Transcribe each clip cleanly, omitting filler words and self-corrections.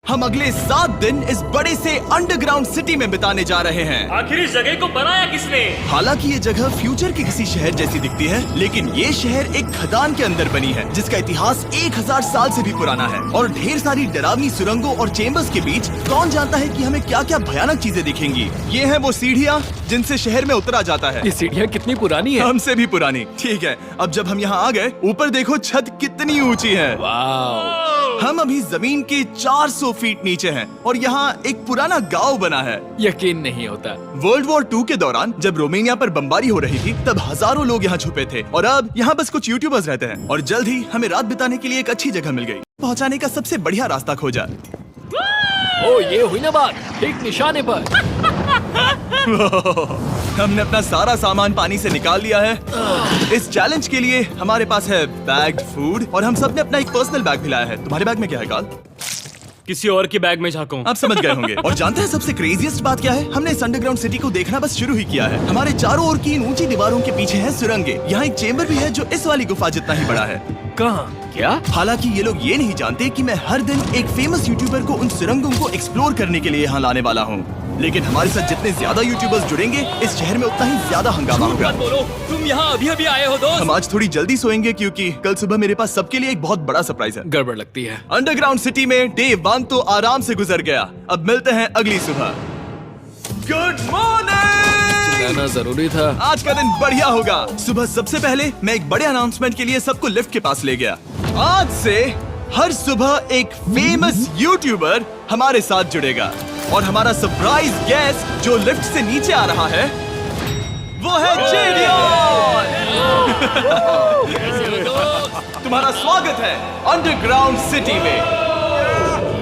हम अगले 7 दिन इस बड़े से अंडरग्राउंड सिटी में बिताने जा रहे हैं। आखिर इस जगह को बनाया किसने? हालांकि ये जगह फ्यूचर के किसी शहर जैसी दिखती है, लेकिन ये शहर एक खदान के अंदर बनी है जिसका इतिहास 1000 साल से भी पुराना है और ढेर सारी डरावनी सुरंगों और चेम्बर्स के बीच कौन जानता है कि हमें क्या क्या भयानक चीजें दिखेंगी। ये है वो सीढ़ियाँ जिनसे शहर में उतरा जाता है। ये सीढ़ियाँ कितनी पुरानी है? हमसे भी पुरानी। ठीक है, अब जब हम यहाँ आ गए, ऊपर देखो छत कितनी ऊंची है। वाव! हम अभी जमीन के 400 फीट नीचे हैं और यहाँ एक पुराना गांव बना है। यकीन नहीं होता। वर्ल्ड वॉर 2 के दौरान जब रोमानिया पर बमबारी हो रही थी, तब हजारों लोग यहाँ छुपे थे और अब यहाँ बस कुछ यूट्यूबर्स रहते हैं। और जल्द ही हमें रात बिताने के लिए एक अच्छी जगह मिल गई। पहुँचाने का सबसे बढ़िया रास्ता खोजा। ओ, ये हुई ना बात, ठीक निशाने पर। हमने अपना सारा सामान पानी से निकाल लिया है। इस चैलेंज के लिए हमारे पास है बैग्ड फूड और हम सब ने अपना एक पर्सनल बैग भी लाया है। तुम्हारे बैग में क्या है काल? किसी और के बैग में झांकूं। आप समझ गए होंगे। और जानते हैं सबसे क्रेजीएस्ट बात क्या है? हमने इस अंडरग्राउंड सिटी को देखना बस शुरू ही किया है। हमारे चारों ओर की इन ऊंची दीवारों के पीछे है सुरंगे। यहाँ एक चेम्बर भी है जो इस वाली गुफा जितना ही बड़ा है। कहाँ? क्या? हालांकि ये लोग ये नहीं जानते कि मैं हर दिन एक फेमस यूट्यूबर को उन सुरंगों को एक्सप्लोर करने के लिए यहाँ लाने वाला हूँ। लेकिन हमारे साथ जितने ज्यादा यूट्यूबर्स जुड़ेंगे, इस शहर में उतना ही ज्यादा हंगामा होगा। मत बोलो, तुम यहाँ अभी आए हो दोस्त। हम आज थोड़ी जल्दी सोएंगे क्योंकि कल सुबह मेरे पास सबके लिए एक बहुत बड़ा सरप्राइज है। गड़बड़ लगती है। अंडरग्राउंड सिटी में डे 1 तो आराम से गुजर गया। अब मिलते हैं अगली सुबह। Good morning! जाना जरूरी था। आज का दिन बढ़िया होगा। सुबह सबसे पहले मैं एक बड़े अनाउंसमेंट के लिए सबको लिफ्ट के पास ले गया। आज से हर सुबह एक फेमस यूट्यूबर हमारे साथ जुड़ेगा और हमारा सरप्राइज गेस्ट जो लिफ्ट से नीचे आ रहा है वो है जेडियन। तुम्हारा स्वागत है अंडरग्राउंड सिटी में।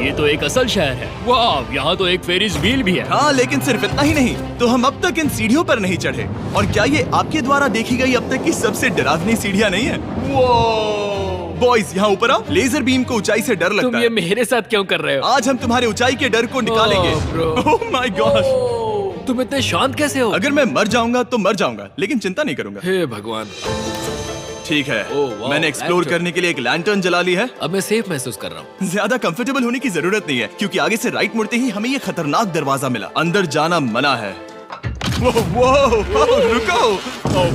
ये तो एक असल शहर है। वाह, यहाँ तो एक फेरिस व्हील भी है। हाँ, लेकिन सिर्फ इतना ही नहीं, तो हम अब तक इन सीढ़ियों पर नहीं चढ़े। और क्या ये आपके द्वारा देखी गई अब तक की सबसे डरावनी सीढ़ियाँ नहीं है? बॉयज, यहाँ ऊपर आओ। लेजर बीम को ऊंचाई से डर लगता तुम है। ये मेरे साथ क्यों कर रहे हो? आज हम तुम्हारे ऊंचाई के डर को निकालेंगे। Oh my God! तुम इतने शांत कैसे हो? अगर मैं मर जाऊंगा तो मर जाऊंगा, लेकिन चिंता नहीं करूंगा। हे भगवान! ठीक है, ओह, वाह, मैंने एक्सप्लोर लैंटर्न। करने के लिए एक लैंटर्न जला ली है। अब मैं सेफ महसूस कर रहा हूँ। ज्यादा कंफर्टेबल होने की जरूरत नहीं है क्योंकि आगे से राइट मुड़ते ही हमें ये खतरनाक दरवाजा मिला। अंदर जाना मना है। वो रुको।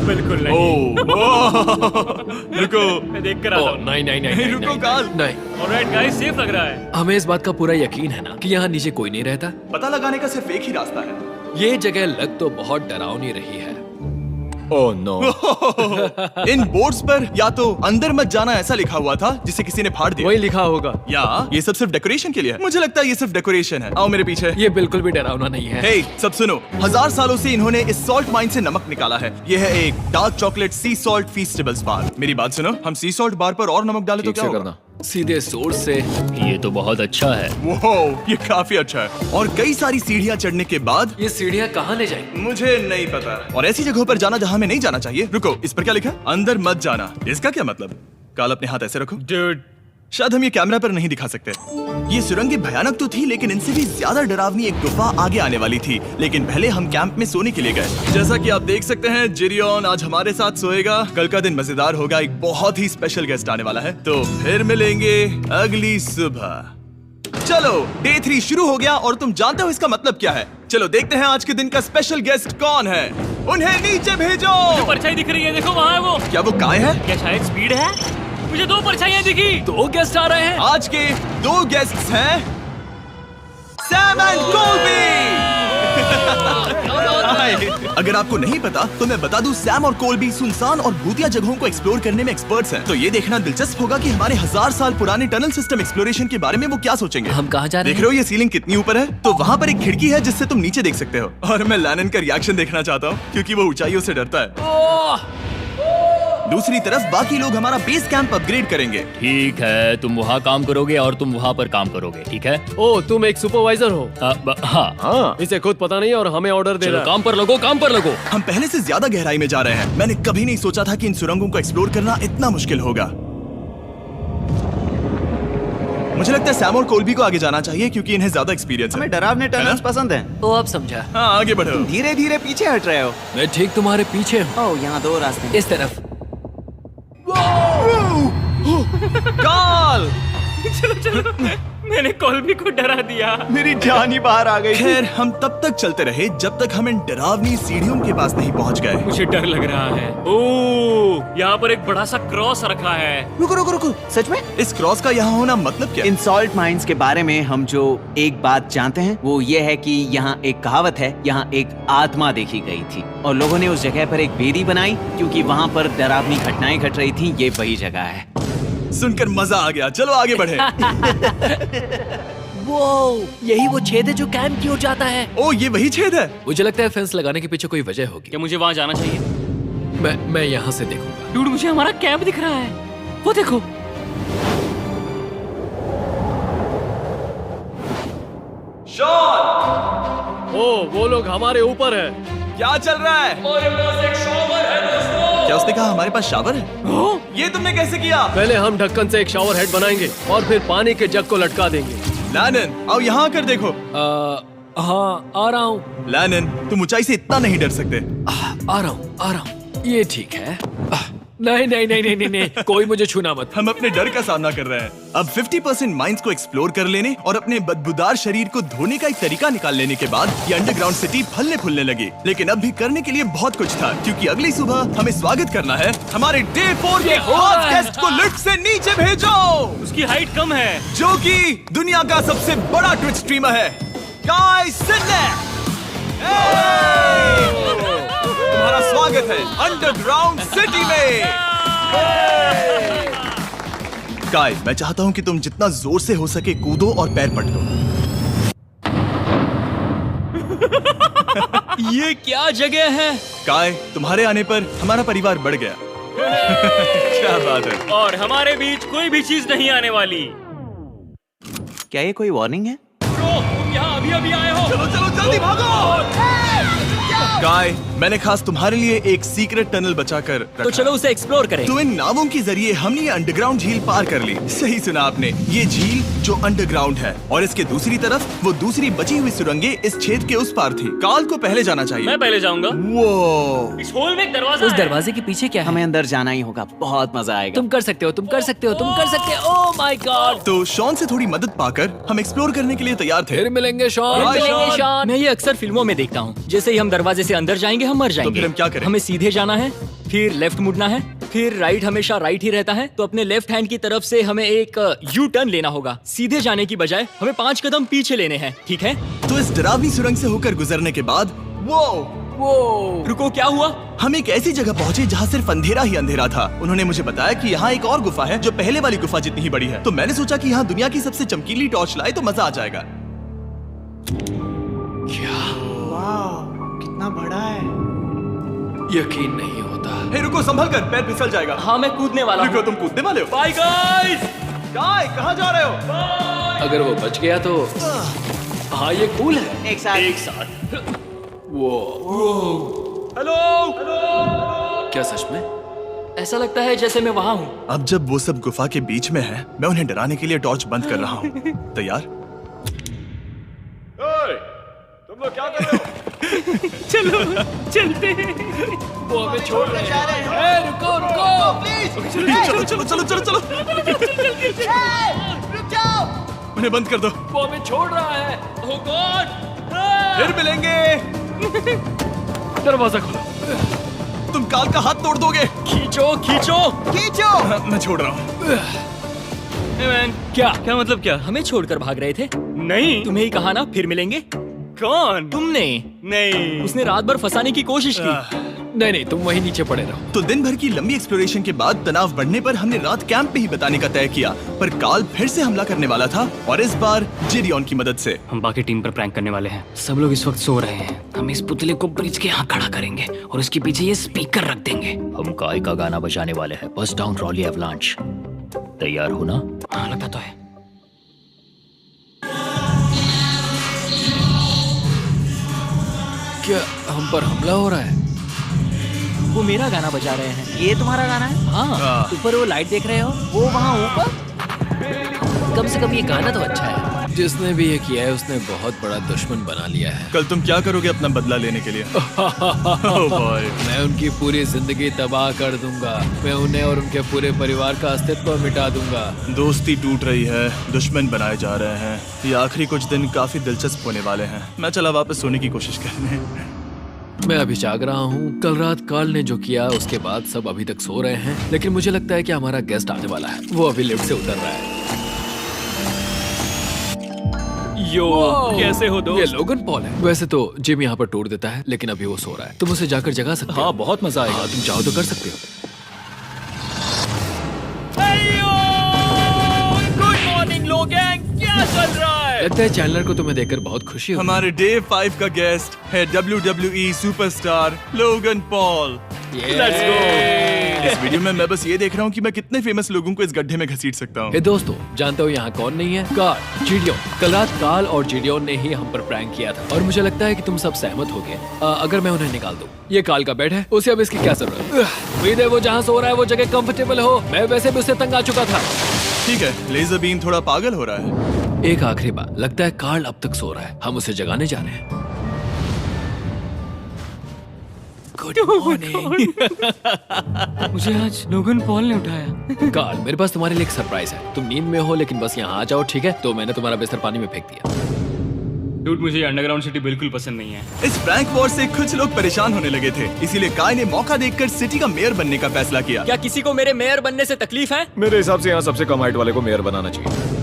बिल्कुल नहीं। रुको। मैं देख कर ओह, आता हूँ। नहीं, रुको काल। नहीं। ऑलराइट गाइस, सेफ लग रहा है। हमें इस बात का पूरा यकीन है ना कि यहाँ नीचे कोई नहीं रहता। पता लगाने का सिर्फ एक ही रास्ता है। ये जगह लग तो बहुत डरावनी रही है। Oh no! इन बोर्ड्स पर या तो अंदर मत जाना ऐसा लिखा हुआ था जिसे किसी ने फाड़ दिया, वही लिखा होगा। या ये सब सिर्फ डेकोरेशन के लिए है। मुझे लगता है ये सिर्फ डेकोरेशन है। आओ मेरे पीछे। ये बिल्कुल भी डरावना नहीं है। हे, सब सुनो। 1000 सालों से इन्होंने इस सॉल्ट माइन से नमक निकाला है। ये है एक डार्क चॉकलेट सी सॉल्ट फीस्टेबल्स बार। मेरी बात सुनो, हम सी सॉल्ट बार पर और नमक डाले तो ठीक क्या से होगा? करना। सीधे सोर्स से। ये तो बहुत अच्छा है। वो ये काफी अच्छा है। और कई सारी सीढ़ियाँ चढ़ने के बाद ये सीढ़ियाँ कहाँ ले जाएंगी? मुझे नहीं पता। और ऐसी जगहों पर जाना जहाँ हमें नहीं जाना चाहिए। रुको, इस पर क्या लिखा है? अंदर मत जाना। इसका क्या मतलब? काल, अपने हाथ ऐसे रखो। Dude, शायद हम ये कैमरा पर नहीं दिखा सकते। ये सुरंगें भयानक तो थी, लेकिन इनसे भी ज्यादा डरावनी एक गुफा आगे आने वाली थी। लेकिन पहले हम कैंप में सोने के लिए गए। जैसा कि आप देख सकते हैं, जिरियन आज हमारे साथ सोएगा। कल का दिन मजेदार होगा। एक बहुत ही स्पेशल गेस्ट आने वाला है। तो फिर मिलेंगे अगली सुबह। चलो, डे 3 शुरू हो गया और तुम जानते हो इसका मतलब क्या है? चलो देखते हैं आज के दिन का स्पेशल गेस्ट कौन है। उन्हें नीचे भेजो। परछाई दिख रही है, देखो वहाँ है वो। क्या वो काय है? क्या शायद स्पीड है? मुझे 2 परछाइयाँ दिखी। 2 गेस्ट आ रहे हैं। आज के 2 गेस्ट्स हैं सैम एंड कोल्बी। अगर आपको नहीं पता तो मैं बता दूं, सैम और कोल्बी सुनसान और भूतिया जगहों को एक्सप्लोर करने में एक्सपर्ट्स हैं। तो ये देखना दिलचस्प होगा कि हमारे 1000 साल पुराने टनल सिस्टम एक्सप्लोरेशन के बारे में वो क्या सोचेंगे। हम कहाँ जा रहे देख रहे हो ये सीलिंग कितनी ऊपर है? तो वहाँ पर एक खिड़की है जिससे तुम नीचे देख सकते हो। और मैं लैनन का रिएक्शन देखना चाहता हूँ क्योंकि वो ऊंचाइयों से डरता है। ओह! दूसरी तरफ बाकी लोग हमारा बेस कैंप अपग्रेड करेंगे। ठीक है, तुम वहाँ काम करोगे और तुम वहाँ पर काम करोगे, ठीक है? ओ, तुम एक सुपरवाइजर हो? हाँ। इसे खुद पता नहीं और हमें ऑर्डर दे चलो रहा है। काम पर लगो, काम पर लगो। हम पहले से ज्यादा गहराई में जा रहे हैं। मैंने कभी नहीं सोचा था कि इन सुरंगों को एक्सप्लोर करना इतना मुश्किल होगा। मुझे लगता है सैम और कोल्बी को आगे जाना चाहिए क्योंकि इन्हें ज्यादा एक्सपीरियंस है। हमें डरावने टनल्स पसंद हैं। तो अब समझा। हाँ, आगे बढ़ो। धीरे धीरे पीछे हट रहे हो। मैं ठीक तुम्हारे पीछे हूँ। ओह, यहाँ 2 रास्ते हैं। इस तरफ। काल! मैंने कोल्बी को डरा दिया। मेरी जान ही बाहर आ गई। खैर हम तब तक चलते रहे जब तक हम इन डरावनी सीढ़ियों के पास नहीं पहुंच गए। मुझे डर लग रहा है। ओह, यहाँ पर एक बड़ा सा क्रॉस रखा है। रुको रुको रुको, सच में? इस क्रॉस का यहाँ होना मतलब क्या? इन सॉल्ट माइंस के बारे में हम जो एक बात जानते हैं वो ये है कि यहाँ एक कहावत है, यहाँ एक आत्मा देखी गई थी और लोगों ने उस जगह पर एक बेदी बनाई क्योंकि वहाँ पर डरावनी घटनाएं घट रही थी। ये वही जगह है। सुनकर मजा आ गया, चलो आगे बढ़े। वो यही वो छेद है जो कैंप की ओर जाता है। ओ ये वही छेद है। मुझे लगता है फेंस लगाने के पीछे कोई वजह होगी। क्या मुझे वहाँ जाना चाहिए? मैं यहाँ से देखूंगा। डूड, मुझे हमारा कैंप दिख रहा है। वो देखो। शॉन, ओ वो लोग हमारे ऊपर है। क्या चल रहा है? हमारे पास एक शॉवर है दोस्तों। क्या उसने कहा हमारे पास शावर है? ये तुमने कैसे किया? पहले हम ढक्कन से एक शावर हेड बनाएंगे और फिर पानी के जग को लटका देंगे। लैनन आओ यहाँ आकर देखो। हाँ आ रहा हूँ। लैनन तुम ऊंचाई से इतना नहीं डर सकते। आ रहा हूँ। ये ठीक है। नहीं नहीं नहीं नहीं नहीं नहीं, कोई मुझे छूना मत। हम अपने डर का सामना कर रहे हैं। अब 50% माइंस को एक्सप्लोर कर लेने और अपने बदबूदार शरीर को धोने का एक तरीका निकाल लेने के बाद ये अंडरग्राउंड सिटी फलने फूलने लगी। लेकिन अब भी करने के लिए बहुत कुछ था क्योंकि अगली सुबह हमें स्वागत करना है हमारे डे 4 के खास गेस्ट को लिफ्ट से नीचे भेजो, उसकी हाइट कम है। जो कि दुनिया का सबसे बड़ा ट्विच स्ट्रीमर है, काई सिनेक। तुम्हारा स्वागत है अंडरग्राउंड सिटी में। काई, मैं चाहता हूँ कि तुम जितना जोर से हो सके कूदो और पैर पटको। ये क्या जगह है? काय, तुम्हारे आने पर हमारा परिवार बढ़ गया। क्या बात है। और हमारे बीच कोई भी चीज नहीं आने वाली। क्या ये कोई वार्निंग है? ब्रो, तुम यहाँ अभी अभी आए हो। चलो चलो जल्दी भागो। काय, मैंने खास तुम्हारे लिए एक सीक्रेट टनल बचाकर रखा। तो चलो उसे एक्सप्लोर करें। तो इन नावों के जरिए हमने ये अंडरग्राउंड झील पार कर ली। सही सुना आपने, ये झील जो अंडरग्राउंड है और इसके दूसरी तरफ वो दूसरी बची हुई सुरंगें इस छेद के उस पार थी। काल को पहले जाना चाहिए। मैं पहले जाऊंगा। वो इस होल में एक दरवाजा उस है। दरवाजे के पीछे क्या है? हमें अंदर जाना ही होगा, बहुत मजा आएगा। तुम कर सकते हो, तुम कर सकते हो, तुम कर सकते हो। Oh my God. तो शॉन से थोड़ी मदद पाकर हम एक्सप्लोर करने के लिए तैयार थे। फिर मिलेंगे शॉन। Bye, मिलेंगे शॉन। शॉन। मैं ये अक्सर फिल्मों में देखता हूँ। जैसे ही हम दरवाजे से अंदर जाएंगे हम मर जाएंगे। फिर हम क्या करें? हमें सीधे जाना है, फिर लेफ्ट मुड़ना है, फिर राइट हमेशा राइट ही रहता है। तो अपने लेफ्ट हैंड की तरफ से हमें एक यू टर्न लेना होगा। सीधे जाने की बजाय हमें 5 कदम पीछे लेने हैं, ठीक है? तो इस डरावनी सुरंग से होकर गुजरने के बाद वो रुको, क्या हुआ? हम एक ऐसी जगह पहुंचे जहाँ सिर्फ अंधेरा ही अंधेरा था। उन्होंने मुझे बताया कि यहाँ एक और गुफा है जो पहले वाली गुफा जितनी ही बड़ी है। तो मैंने सोचा कि यहाँ दुनिया की सबसे चमकीली टॉर्च लाए तो मजा आ जाएगा। कितना बड़ा है। यकीन नहीं होता। हे रुको, संभल कर, पैर फिसल जाएगा। हाँ, मैं कूदने वाला रुको, हूँ। तुम कूदने वाले हो? Bye guys. काय, कहाँ जा रहे हो? अगर वो बच गया तो हाँ ये कूल है। एक साथ। एक साथ। हेलो। क्या सच में? ऐसा लगता है जैसे मैं वहाँ हूँ। अब जब वो सब गुफा के बीच में है, मैं उन्हें डराने के लिए टॉर्च बंद कर रहा हूँ। तैयार? तुम लोग क्या कर रहे हो? चलो चलते हैं। वो हमें छोड़ रहे हैं। रुको रुको। चलो चलो चलो चलो चलो। उन्हें बंद कर दो। वो हमें छोड़ रहा है। Oh God! फिर मिलेंगे। दरवाजा खोलो। तुम काल का हाथ तोड़ दोगे। खींचो खींचो। हाँ, मैं छोड़ रहा हूँ। Hey man, क्या मतलब क्या? हमें छोड़कर भाग रहे थे? नहीं, तुम्हें ही कहा ना फिर मिलेंगे। कौन? तुमने? नहीं, उसने रात भर फंसाने की कोशिश की। नहीं नहीं, तुम वहीं नीचे पड़े रहो। तो दिन भर की लंबी एक्सप्लोरेशन के बाद तनाव बढ़ने पर हमने रात कैंप पे ही बिताने का तय किया। पर काल फिर से हमला करने वाला था और इस बार जिरियन की मदद से। हम बाकी टीम पर प्रैंक करने वाले हैं। सब लोग इस वक्त सो रहे हैं। हम इस पुतले को ब्रिज के यहाँ खड़ा करेंगे और उसके पीछे ये स्पीकर रख देंगे। हम काय का गाना बजाने वाले हैं, बस डाउन रॉली एवलांच। तैयार हो ना? हाँ, लगता तो है। क्या हम पर हमला हो रहा है? वो मेरा गाना बजा रहे हैं। ये तुम्हारा गाना है? हाँ, ऊपर वो लाइट देख रहे हो? वो वहाँ ऊपर? कम से कम ये गाना तो अच्छा है। जिसने भी ये किया है उसने बहुत बड़ा दुश्मन बना लिया है। कल तुम क्या करोगे अपना बदला लेने के लिए? Oh boy. मैं उनकी पूरी जिंदगी तबाह कर दूंगा। मैं उन्हें और उनके पूरे परिवार का अस्तित्व मिटा दूंगा। दोस्ती टूट रही है, दुश्मन बनाए जा रहे हैं। ये आखिरी कुछ दिन काफी दिलचस्प होने वाले हैं। मैं चला वापस सोने की कोशिश करने। मैं अभी जाग रहा हूँ। कल रात कार्ल ने जो किया उसके बाद सब अभी तक सो रहे हैं, लेकिन मुझे लगता है कि हमारा गेस्ट आने वाला है। वो अभी लिफ्ट से उतर रहा है। यो, कैसे हो ये दोस्त? लोगन पॉल है। वैसे तो जिम यहाँ पर टूट देता है, लेकिन अभी वो सो रहा है। तुम उसे जाकर जगा सकते हो। हाँ, बहुत मजा आएगा। हाँ, तुम चाहो तो कर सकते हो। गुड मॉर्निंग लोगैंग, क्या चल रहा है? लगता है चैनलर को तुम्हें देखकर बहुत खुशी हुई। हमारे डे 5 का गेस्ट है WWE superstar Logan Paul. Let's go। इस वीडियो में मैं बस ये देख रहा हूँ कि मैं कितने फेमस लोगों को इस गड्ढे में घसीट सकता हूँ। हे दोस्तों, जानते हो यहाँ कौन नहीं है? कार्ल, जीडियोन। कल रात कार्ल और जीडियोन ने ही हम पर प्रैंक किया था और मुझे लगता है कि तुम सब सहमत हो गए। अगर मैं उन्हें निकाल दूं। ये कार्ल का बेड है, उसे अब इसकी क्या जरूरत है? उम्मीद है वो जहाँ सो रहा है वो जगह कंफर्टेबल हो। मैं वैसे भी उससे तंग आ चुका था। ठीक है, लेजर बीम थोड़ा पागल हो रहा है। एक आखिरी बात, लगता है कार्ल अब तक सो रहा है। हम उसे जगाने जा रहे हैं। Good morning. मुझे आज लोगन पॉल ने उठाया। कार्ल, मेरे पास तुम्हारे लिए एक सरप्राइज है। तुम नींद में हो लेकिन बस यहाँ आ जाओ, ठीक है? तो मैंने तुम्हारा बिस्तर पानी में फेंक दिया। डूड, मुझे अंडरग्राउंड सिटी बिल्कुल पसंद नहीं है। इस प्रैंक वॉर से कुछ लोग परेशान होने लगे थे, इसीलिए काय ने मौका देखकर सिटी का मेयर बनने का फैसला किया। क्या किसी को मेरे मेयर बनने से तकलीफ है? मेरे हिसाब से यहाँ सबसे कम हाइट वाले को मेयर बनाना चाहिए।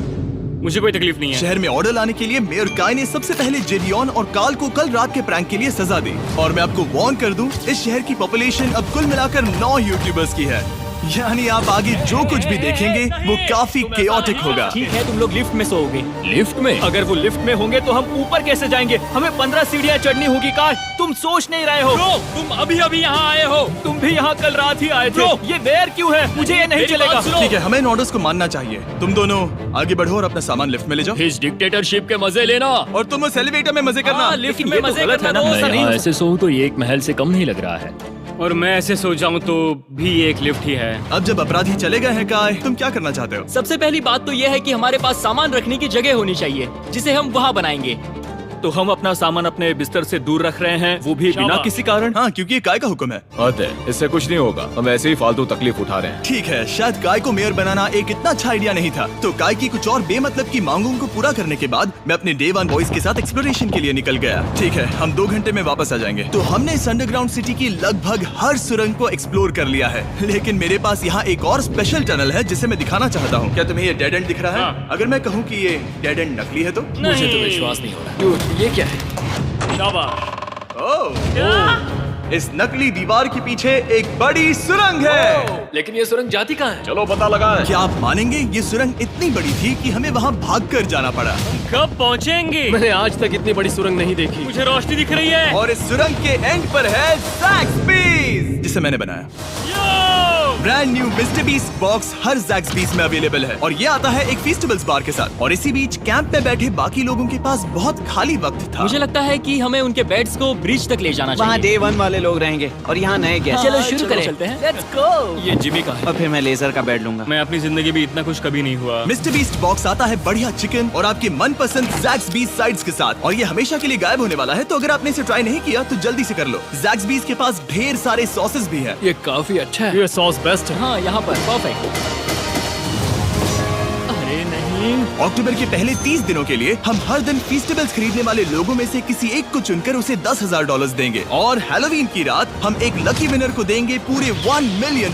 मुझे कोई तकलीफ नहीं है। शहर में ऑर्डर लाने के लिए मेयर काय ने सबसे पहले जेडियन और कार्ल को कल रात के प्रैंक के लिए सजा दी। और मैं आपको वार्न कर दूं, इस शहर की पॉपुलेशन अब कुल मिलाकर 9 यूट्यूबर्स की है। यानी आप आगे जो कुछ भी देखेंगे वो काफी केओटिक होगा। ठीक है, तुम लोग लिफ्ट में सोओगे। लिफ्ट में? अगर वो लिफ्ट में होंगे तो हम ऊपर कैसे जाएंगे? हमें 15 सीढ़ियाँ चढ़नी होगी। काय, तुम सोच नहीं रहे हो? ब्रो, तुम अभी अभी यहाँ आए हो। तुम भी यहाँ कल रात ही आए थे। ये बेयर क्यों है? मुझे ये नहीं चलेगा। ठीक है, हमें इन ऑर्डर्स को मानना चाहिए। तुम दोनों आगे बढ़ो और अपना सामान लिफ्ट में ले जाओ। इस डिक्टेटरशिप के मजे लेना। और तुम उस एलिवेटर में मजे करना। लिफ्ट में मजे करना तो ऐसा मैं नहीं यहाँ हो ऐसे सोऊं तो ये एक महल से कम नहीं लग रहा है। और मैं ऐसे सो जाऊं तो भी एक लिफ्ट ही है। अब जब अपराधी चले गए हैं काय, तुम क्या करना चाहते हो? सबसे पहली बात तो यह है कि हमारे पास सामान रखने की जगह होनी चाहिए, जिसे हम वहाँ बनाएंगे। तो हम अपना सामान अपने बिस्तर से दूर रख रहे हैं, वो भी बिना किसी कारण। हाँ, क्योंकि ये काय का हुक्म है। अतः इससे कुछ नहीं होगा, हम ऐसे ही फालतू तकलीफ उठा रहे हैं। ठीक है, शायद काय को मेयर बनाना एक इतना अच्छा आइडिया नहीं था। तो काय की कुछ और बेमतलब की मांगों को पूरा करने के बाद मैं अपने डे 1 बॉयज के साथ एक्सप्लोरेशन के लिए निकल गया। ठीक है, हम 2 घंटे में वापस आ जाएंगे। तो हमने इस अंडरग्राउंड सिटी की लगभग हर सुरंग को एक्सप्लोर कर लिया है, लेकिन मेरे पास यहाँ एक और स्पेशल टनल है जिसे मैं दिखाना चाहता हूँ। क्या तुम्हें ये डेड एंड दिख रहा है? हाँ। अगर मैं कहूँ कि ये डेड एंड नकली है तो? मुझे तो विश्वास नहीं हो रहा। Dude, ये क्या है? ओह, इस नकली दीवार के पीछे एक बड़ी सुरंग है। लेकिन ये सुरंग जाती कहाँ है? चलो पता लगाएं। क्या आप मानेंगे, ये सुरंग इतनी बड़ी थी कि हमें वहाँ भागकर जाना पड़ा। कब पहुँचेंगे? मैंने आज तक इतनी बड़ी सुरंग नहीं देखी। मुझे रोशनी दिख रही है। और इस सुरंग के एंड पर है ज़ैक्सबीस, जिसे मैंने बनाया। Brand new mister beast box हर ज़ैक्सबीस में अवेलेबल है और ये आता है एक फेस्टिवल्स बार के साथ। और इसी बीच कैंप में बैठे बाकी लोगों के पास बहुत खाली वक्त था। मुझे लगता है कि हमें उनके बेड्स को ब्रिज तक ले जाना वहाँ चाहिए। डे 1 वाले लोग रहेंगे और यहाँ नए गेस्ट। चलो शुरू करें। चलते हैं। Let's go। ये जिमी का है। और फिर मैं लेजर का बेड लूंगा। मैं अपनी जिंदगी में इतना खुश कभी नहीं हुआ। मिस्टर बीस्ट बॉक्स आता है बढ़िया चिकन और आपके मनपसंद ज़ैक्सबीस साइड्स के साथ, और ये हमेशा के लिए गायब होने वाला है। तो अगर आपने इसे ट्राई नहीं किया तो जल्दी से कर लो। ज़ैक्सबीस के पास ढेर सारे सॉसेस भी हैं। ये काफी अच्छा है। ये सॉस बेस्ट है। हाँ, यहाँ पर परफेक्ट। अरे नहीं। अक्टूबर के पहले 30 दिनों के लिए हम हर दिन फेस्टिवल्स खरीदने वाले लोगों में से किसी एक को चुनकर उसे $10,000 देंगे, और हैलोवीन की रात हम एक लकी विनर को देंगे पूरे $1 मिलियन।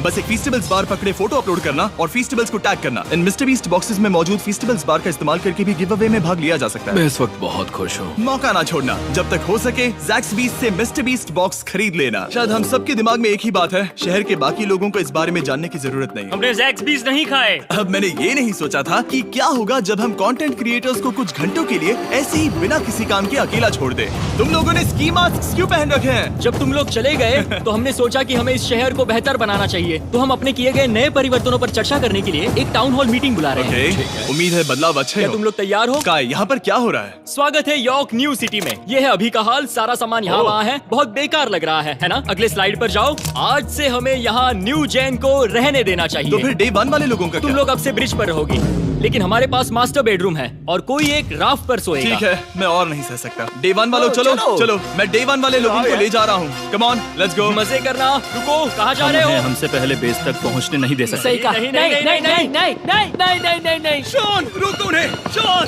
बस एक फेस्टिवल्स बार पकड़े फोटो अपलोड करना और फेस्टिवल्स को टैग करना। इन मिस्टर बीस्ट बॉक्सेस में मौजूद फेस्टिवल्स बार का इस्तेमाल करके भी गिव अवे में भाग लिया जा सकता है। मैं इस वक्त बहुत खुश हूँ। मौका ना छोड़ना, जब तक हो सके ज़ैक्सबीस से मिस्टर बीस्ट बॉक्स खरीद लेना। शायद हम सबके दिमाग में एक ही बात है, शहर के बाकी लोगों को इस बारे में जानने की जरूरत नहीं है। हमने ज़ैक्सबीस नहीं खाए। अब मैंने ये नहीं सोचा था कि क्या होगा जब हम कंटेंट क्रिएटर्स को कुछ घंटों के लिए ऐसे ही बिना किसी काम के अकेला छोड़ दे। तुम लोगों ने स्की मास्क क्यों पहन रखे हैं? जब तुम लोग चले गए तो हमने सोचा कि हमें इस शहर को बेहतर बनाना चाहिए, तो हम अपने किए गए नए परिवर्तनों पर चर्चा करने के लिए एक टाउन हॉल मीटिंग बुला रहे हैं। ओके, उम्मीद है बदलाव अच्छे क्या हो। तुम लोग तैयार हो? काय, यहाँ पर क्या हो रहा है? स्वागत है यॉर्क न्यू सिटी में। ये है अभी का हाल। सारा सामान यहाँ वहाँ है। बहुत बेकार लग रहा है ना? अगले स्लाइड पर जाओ। आज से हमें यहाँ न्यू जेन को रहने देना चाहिए। तो फिर डे 1 वाले लोगों का तुम क्या? लोग अब से ब्रिज पर रहोगी। लेकिन हमारे पास मास्टर बेडरूम है और कोई एक राफ्ट पर सोएगा। ठीक है, मैं और नहीं सह सकता। डे 1 वालों चलो चलो, मैं डे 1 वाले लोगों को ले जा रहा हूँ। Come on, let's go. मजे करना। रुको, कहाँ जा रहे हो? हमसे पहले बेस तक पहुंचने नहीं दे सकते। सही कहा। नहीं नहीं नहीं नहीं नहीं नहीं नहीं नहीं नहीं नहीं। शॉन, रोको उन्हें, शॉन।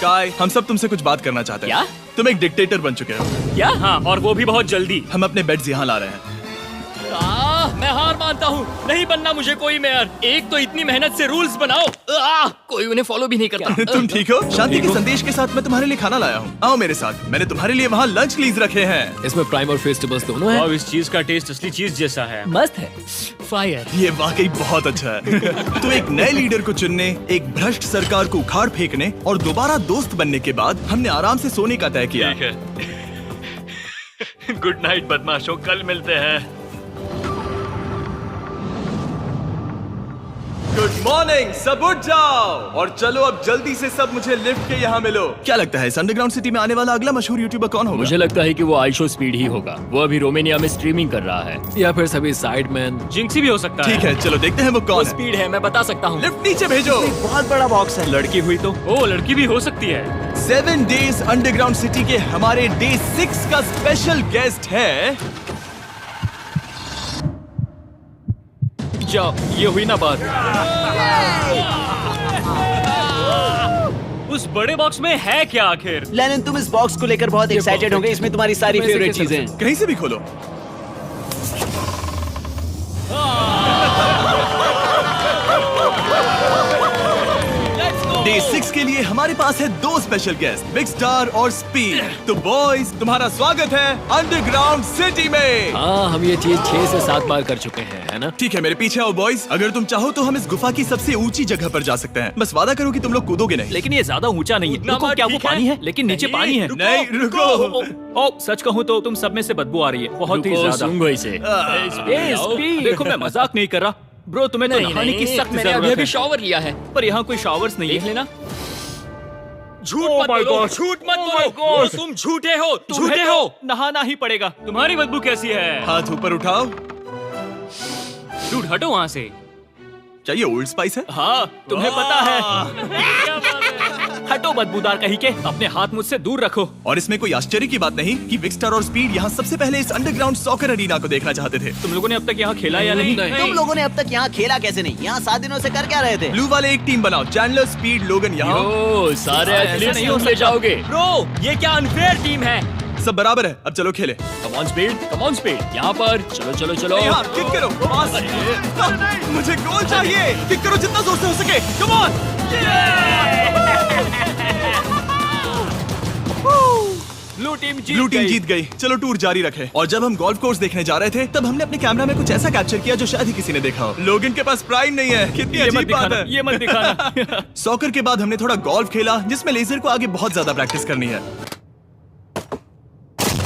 काय, हम सब तुमसे कुछ बात करना चाहते हैं। क्या? तुम एक डिक्टेटर बन चुके हो। क्या? हाँ, और वो भी बहुत जल्दी। हम अपने बेड्स यहाँ ला रहे हैं। मैं हार मानता हूँ। नहीं बनना मुझे कोई मेयर। एक तो इतनी मेहनत से रूल्स बनाओ, कोई उन्हें फॉलो भी नहीं करता। तुम ठीक हो? शांति के संदेश के साथ मैं तुम्हारे लिए खाना लाया हूँ। आओ मेरे साथ, मैंने तुम्हारे लिए वहाँ लंच क्लीज रखे हैं। इसमें प्राइम और फेस्टिवल्स दोनों हैं। और इस चीज का टेस्ट असली चीज जैसा है। मस्त है। फायर। ये वाकई बहुत अच्छा है। तो एक नए लीडर को चुनने, एक भ्रष्ट सरकार को उखाड़ फेंकने और दोबारा दोस्त बनने के बाद हमने आराम से सोने का तय किया। गुड नाइट बदमाशों, कल मिलते हैं। गुड मॉर्निंग, सब उठ जाओ और चलो अब जल्दी से सब मुझे लिफ्ट के यहाँ मिलो। क्या लगता है इस अंडरग्राउंड सिटी में आने वाला अगला मशहूर यूट्यूबर कौन होगा? मुझे लगता है कि वो आइशो स्पीड ही होगा। वो अभी रोमानिया में स्ट्रीमिंग कर रहा है। या फिर सभी साइडमैन। जिंक्सी भी हो सकता है। ठीक है, चलो देखते हैं वो कौन है। स्पीड है, मैं बता सकता हूँ। लिफ्ट नीचे भेजो। बहुत बड़ा बॉक्स है। लड़की हुई तो ओ लड़की भी हो सकती है। 7 डेज अंडरग्राउंड सिटी के हमारे डे 6 का स्पेशल गेस्ट है। जाओ, ये हुई ना बात। उस बड़े बॉक्स में है क्या आखिर? लेनिन, तुम इस बॉक्स को लेकर बहुत एक्साइटेड होंगे। इसमें तुम्हारी सारी इसमें से फेवरेट कैसे चीजें हैं। कहीं से भी खोलो। डे 6 के लिए हमारे पास है 2 स्पेशल गेस्ट, बिग स्टार और स्पीड। तो बॉयज, तुम्हारा स्वागत है अंडरग्राउंड सिटी में। हाँ, हम ये चीज 6 से 7 बार कर चुके हैं, है ना? ठीक है, मेरे पीछे आओ बॉयज। अगर तुम चाहो तो हम इस गुफा की सबसे ऊंची जगह पर जा सकते हैं। बस वादा करो कि तुम लोग कूदोगे नहीं। लेकिन ये ज्यादा ऊंचा नहीं है। रुको, क्या वो पानी है? लेकिन नीचे पानी है। नहीं, रुको। ओ, सच कहूँ तो तुम सब में से बदबू आ रही है, बहुत ही ज्यादा। सूंघो इसे। देखो, मैं मजाक नहीं कर रहा ब्रो, तुम्हें तो नहाने की सख्त मैंने अभी जरूरत अभी है। शावर लिया है। पर यहाँ कोई शावर्स नहीं देख है। लेना। झूठ Oh मत my बोलो, God. झूठ मत Oh बोलो। my God. तुम झूठे हो, तुम्हें झूठे तो हो। नहाना ही पड़ेगा। तुम्हारी बदबू कैसी है? हाथ ऊपर उठाओ। डूड, हटो वहाँ से। चाहिए ओल्ड स्पाइस है? हाँ, तुम्हें पता है। क्या बात है? हटो बदबूदार कहीं के, अपने हाथ मुझसे दूर रखो। और इसमें कोई आश्चर्य की बात नहीं कि बिग स्टार और स्पीड यहाँ सबसे पहले इस अंडरग्राउंड सॉकर अरीना को देखना चाहते थे। तुम लोगों ने अब तक यहाँ खेला या नहीं? तुम लोगों ने अब तक यहाँ खेला कैसे नहीं? यहाँ 7 दिनों से कर क्या रहे थे? ब्लू वाले एक टीम बनाओ, चैंडलर, स्पीड, लोगन यहाँ। ओ, सारे ऐसा एथलीट्स नहीं हो तुम ले जाओगे। ब्रो, ये क्या अनफेयर टीम है। सब बराबर है, अब चलो खेले। Come on speed, come on speed. यहाँ पर चलो चलो चलो। यहाँ किक करो, पास। मुझे गोल चाहिए। किक करो जितना जोर से हो सके। Come on. ब्लू टीम जीत गई। चलो टूर जारी रखें। और जब हम गोल्फ कोर्स देखने जा रहे थे तब हमने अपने कैमरा में कुछ ऐसा कैप्चर किया जो शायद ही किसी ने देखा हो। लोगन के पास प्राइम नहीं है। कितनी ये मत अजीब बात दिखाना, है। ये मत दिखाना। सॉकर के बाद हमने थोड़ा गोल्फ खेला जिसमें लेजर को आगे बहुत ज्यादा प्रैक्टिस करनी है।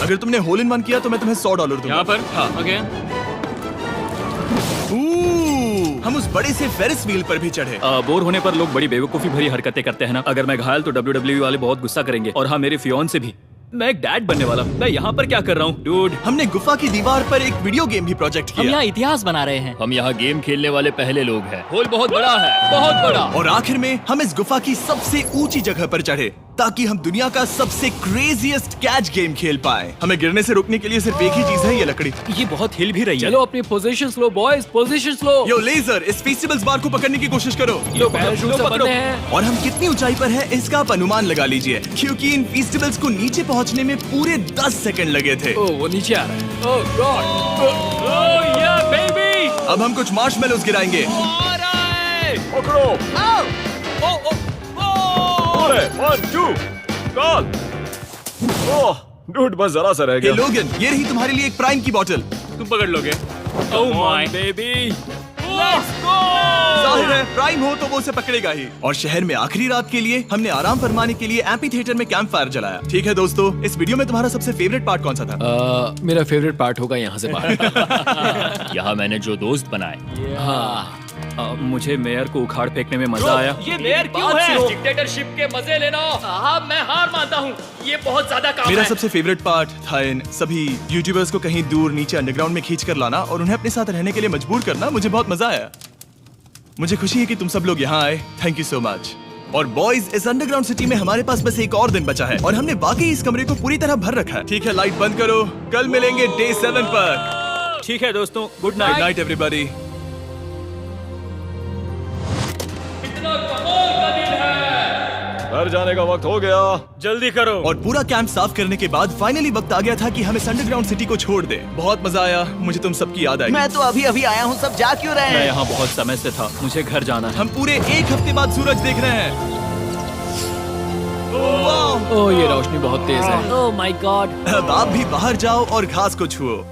अगर तुमने होल इन वन किया तो मैं तुम्हें $100 दूंगा। यहाँ पर? हाँ। ओके। हम उस बड़े से फेरिस व्हील पर भी चढ़े। बोर होने पर लोग बड़ी बेवकूफी भरी हरकतें करते हैं ना। अगर मैं घायल तो WWE वाले बहुत गुस्सा करेंगे। और हाँ, मेरे फियोन से भी। मैं एक डैड बनने वाला। मैं यहाँ पर क्या कर रहा हूँ डूड? हमने गुफा की दीवार पर एक वीडियो गेम भी प्रोजेक्ट हम किया। यहाँ इतिहास बना रहे हैं। हम यहाँ गेम खेलने वाले पहले लोग हैं। होल बहुत बड़ा है, बहुत बड़ा। और आखिर में हम इस गुफा की सबसे ऊंची जगह पर चढ़े ताकि हम दुनिया का सबसे क्रेजीएस्ट कैच गेम खेल पाए। हमें गिरने से रोकने के लिए सिर्फ एक ही चीज है, ये लकड़ी। ये बहुत हिल भी रही है। चलो अपनी पोजीशंस लो बॉयज, पोजीशंस लो। यो लेजर, इस फेस्टिवल्स बार को पकड़ने की कोशिश करो। लो पैराशूट से बंधे हैं। और हम कितनी ऊंचाई पर हैं इसका आप अनुमान लगा लीजिए, क्योंकि इन फेस्टिवल्स को नीचे पहुंचने में पूरे 10 सेकंड लगे थे। ओ, वो नीचे आ रहा है। ओह गॉड। ओह या बेबी। अब हम कुछ मार्शमेलोस गिराएंगे। पकड़ो। अरे 1 2 कॉल। ओह डूड, बस जरा सा रह हे गया। लोगन, ये रही तुम्हारे लिए एक प्राइम की बोतल। तुम पकड़ लोगे? Oh my baby. Let's go. जाहिर है प्राइम हो तो वो उसे पकड़ेगा ही। और शहर में आखिरी रात के लिए हमने आराम फरमाने के लिए एम्पी थिएटर में कैंप फायर जलाया। ठीक है दोस्तों, इस वीडियो में तुम्हारा सबसे फेवरेट पार्ट कौन सा था? मेरा फेवरेट पार्ट होगा यहाँ से बाहर। यहाँ मैंने जो दोस्त बनाए। हाँ, मुझे मेयर को उखाड़ फेंकने में मजा आया। ये मेयर क्यों है? डिक्टेटरशिप के मजे लेना। साहब, मैं हार मानता हूँ। ये बहुत ज्यादा काम मेरा है। सबसे फेवरेट पार्ट था इन सभी यूट्यूबर्स को कहीं दूर नीचे अंडरग्राउंड में खींच कर लाना और उन्हें अपने साथ रहने के लिए मजबूर करना। मुझे बहुत मजा आया। मुझे खुशी है कि तुम सब लोग यहाँ आए। Thank you so much. और बॉयज, इस अंडरग्राउंड सिटी में हमारे पास बस एक और दिन बचा है और हमने वाकई इस कमरे को पूरी तरह भर रखा है। ठीक है, लाइट बंद करो। कल मिलेंगे डे 7 पर। ठीक है दोस्तों, good good night. Night everybody. घर जाने का वक्त हो गया। जल्दी करो। और पूरा कैंप साफ करने के बाद फाइनली वक्त आ गया था कि हम इस अंडरग्राउंड सिटी को छोड़ दें। बहुत मजा आया। मुझे तुम सबकी याद आई। मैं तो अभी अभी आया हूँ, सब जा क्यों रहे मैं हैं? यहाँ बहुत समय से था, मुझे घर जाना है। हम पूरे एक हफ्ते बाद सूरज देख रहे हैं। वाह! ओह, ये रोशनी बहुत तेज है। Oh my God. अब आप भी बाहर जाओ और घास को छुओ।